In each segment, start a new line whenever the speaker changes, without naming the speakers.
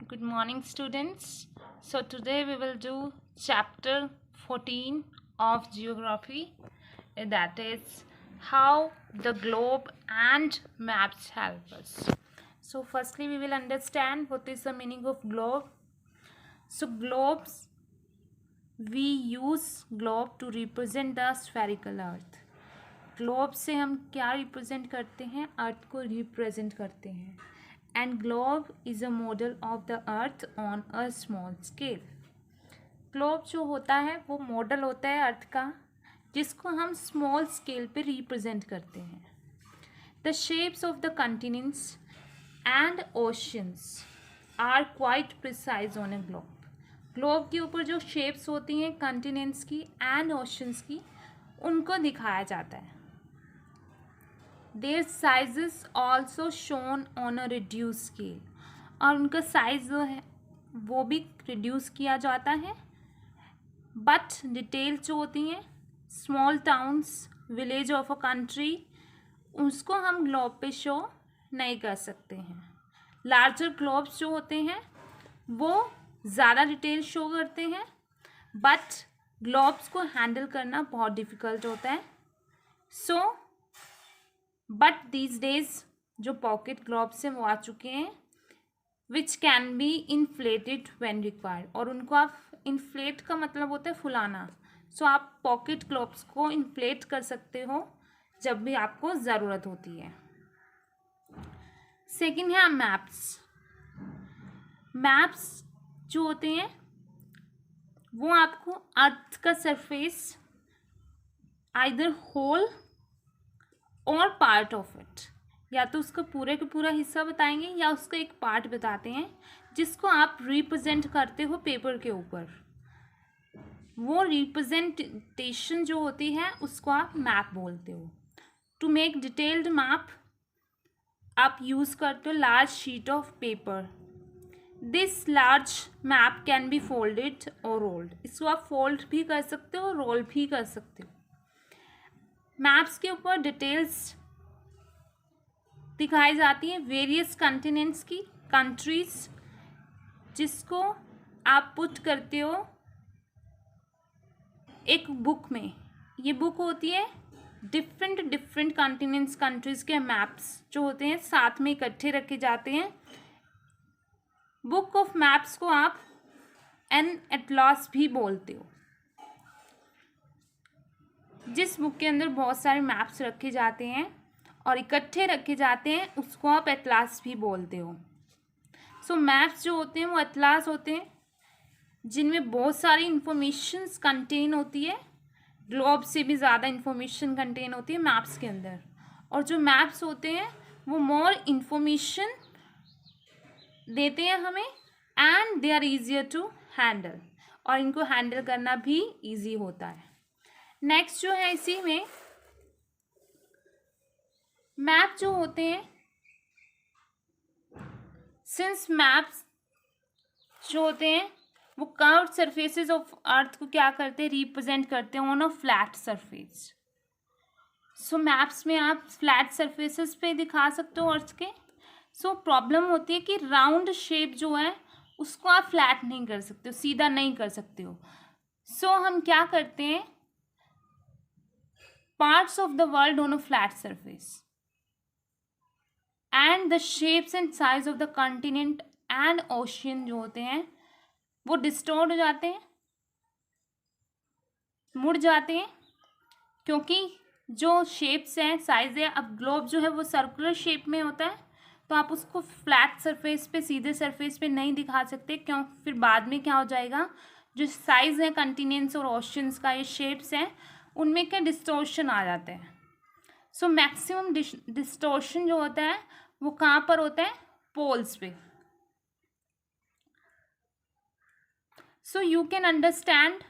Good morning, students. So today we will do chapter 14 of geography, that is how the globe and maps help us. So firstly we will understand what is the meaning of globe. So globes, we use globe to represent the spherical earth. Globe से हम क्या represent करते हैं? अर्थ को represent करते हैं. And globe is a model of the earth on a small scale. Globe जो होता है वो मॉडल होता है अर्थ का, जिसको हम स्मॉल स्केल पे रिप्रेजेंट करते हैं. The shapes of the continents and oceans are quite precise on a globe. Globe के ऊपर जो शेप्स होती हैं कंटिनेंट्स की एंड ओशंस की, उनको दिखाया जाता है. Their sizes also shown on a reduced scale. और उनका साइज जो है वो भी रिड्यूस किया जाता है. बट डिटेल जो होती हैं small towns, village of a country, उसको हम ग्लोब पे शो नहीं कर सकते हैं. लार्जर ग्लोब्स जो होते हैं वो ज़्यादा डिटेल शो करते हैं, बट ग्लोब्स को हैंडल करना बहुत डिफ़िकल्ट होता है. सो बट दीज डेज जो पॉकेट ग्लोब्स हैं वो आ चुके हैं, which can be inflated when required. और उनको आप इन्फ्लेट का मतलब होता है फुलाना. सो आप पॉकेट ग्लोब्स को इन्फ्लेट कर सकते हो जब भी आपको ज़रूरत होती है. सेकेंड है मैप्स. मैप्स जो होते हैं वो आपको अर्थ का सरफेस आइदर होल और पार्ट ऑफ इट, या तो उसका पूरे का पूरा हिस्सा बताएंगे या उसका एक पार्ट बताते हैं, जिसको आप रिप्रेजेंट करते हो पेपर के ऊपर. वो रिप्रेजेंटेशन जो होती है उसको आप मैप बोलते हो. टू मेक डिटेल्ड मैप आप यूज़ करते हो large sheet of paper. This large map can be folded और रोल्ड. इसको आप फोल्ड भी कर सकते हो, रोल भी कर सकते हो. मैप्स के ऊपर डिटेल्स दिखाई जाती हैं वेरियस कंटिनेंट्स की, कंट्रीज, जिसको आप पुट करते हो एक बुक में. ये बुक होती है डिफरेंट कंटिनेंट्स, कंट्रीज के मैप्स जो होते हैं साथ में इकट्ठे रखे जाते हैं. बुक ऑफ मैप्स को आप एन एटलास भी बोलते हो. जिस बुक के अंदर बहुत सारे मैप्स रखे जाते हैं और इकट्ठे रखे जाते हैं उसको आप एटलास भी बोलते हो. सो मैप्स जो होते हैं वो एटलास होते हैं जिनमें बहुत सारी इंफॉर्मेशंस कंटेन होती है. ग्लोब से भी ज़्यादा इंफॉर्मेशन कंटेन होती है मैप्स के अंदर. और जो मैप्स होते हैं वो मोर इंफॉर्मेशन देते हैं हमें, and they are easier to handle. और इनको हैंडल करना भी ईजी होता है. नेक्स्ट जो है इसी में मैप जो होते हैं, सिंस मैप्स जो होते हैं वो कर्व्ड सरफेसेस ऑफ अर्थ को क्या करते हैं, रिप्रेजेंट करते हैं on a flat surface. So maps में आप फ्लैट सरफेसेस पे दिखा सकते हो अर्थ के. सो प्रॉब्लम होती है कि राउंड शेप जो है उसको आप फ्लैट नहीं कर सकते हो, सीधा नहीं कर सकते हो. सो हम क्या करते हैं, parts of the world on a flat surface, and the shapes and size of the continent and ocean जो होते हैं वो डिस्टोर्ट हो जाते हैं, मुड़ जाते हैं, क्योंकि जो शेप्स हैं, साइज है. अब ग्लोब जो है वो सर्कुलर शेप में होता है, तो आप उसको फ्लैट सरफेस पे, सीधे सरफेस पे नहीं दिखा सकते. क्यों? फिर बाद में क्या हो जाएगा, जो साइज है कंटिनेंट्स और ओशंस का, ये शेप्स हैं, उनमें क्या डिस्टोर्शन आ जाते हैं. सो मैक्सिमम डिस्टोर्शन जो होता है वो कहाँ पर होता है, पोल्स पे. So you can understand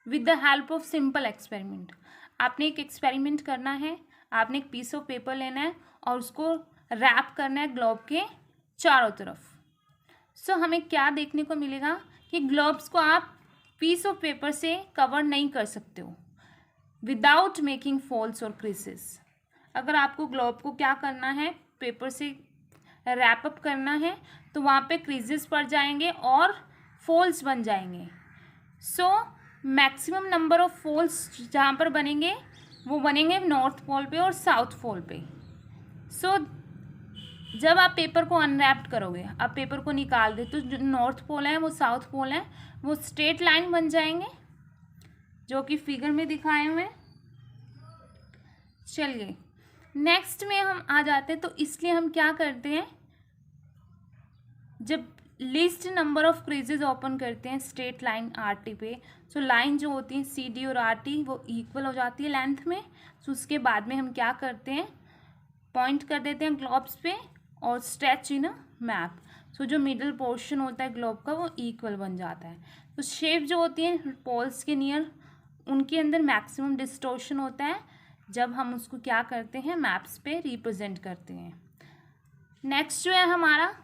with the help of simple experiment. आपने एक एक्सपेरिमेंट करना है, आपने एक पीस ऑफ पेपर लेना है और उसको रैप करना है ग्लोब के चारों तरफ. सो हमें क्या देखने को मिलेगा कि ग्लोब्स को आप पीस ऑफ पेपर से कवर नहीं कर सकते हो विदाउट मेकिंग फॉल्स और क्रीसेस. अगर आपको ग्लोब को क्या करना है, पेपर से रैप अप करना है तो वहाँ पे क्रीजेस पड़ जाएंगे और फोल्स बन जाएंगे। So maximum number of folds जहाँ पर बनेंगे वो बनेंगे नॉर्थ पोल पे और साउथ पोल पे। सो जब आप पेपर को अनरैप्ड करोगे, आप पेपर को निकाल दे, तो जो नॉर्थ पोल है वो साउथ पोल है वो स्ट्रेट लाइन बन जाएंगे, जो कि फिगर में दिखाए हुए हैं। चलिए नेक्स्ट में हम आ जाते हैं। तो इसलिए हम क्या करते हैं, जब least number of creases open करते हैं स्ट्रेट लाइन आर टी पे, सो लाइन जो होती है सी डी और आर टी वो इक्वल हो जाती है लेंथ में। सो उसके बाद में हम क्या करते हैं, पॉइंट कर देते हैं ग्लोब्स पे और स्ट्रेच इन अ मैप। सो जो मिडिल पोर्शन होता है ग्लोब का वो इक्वल बन जाता है। तो शेप जो होती है पोल्स के नियर, उनके अंदर मैक्सिमम डिस्टोर्शन होता है जब हम उसको क्या करते हैं, मैप्स पे रिप्रेजेंट करते हैं। नेक्स्ट जो है हमारा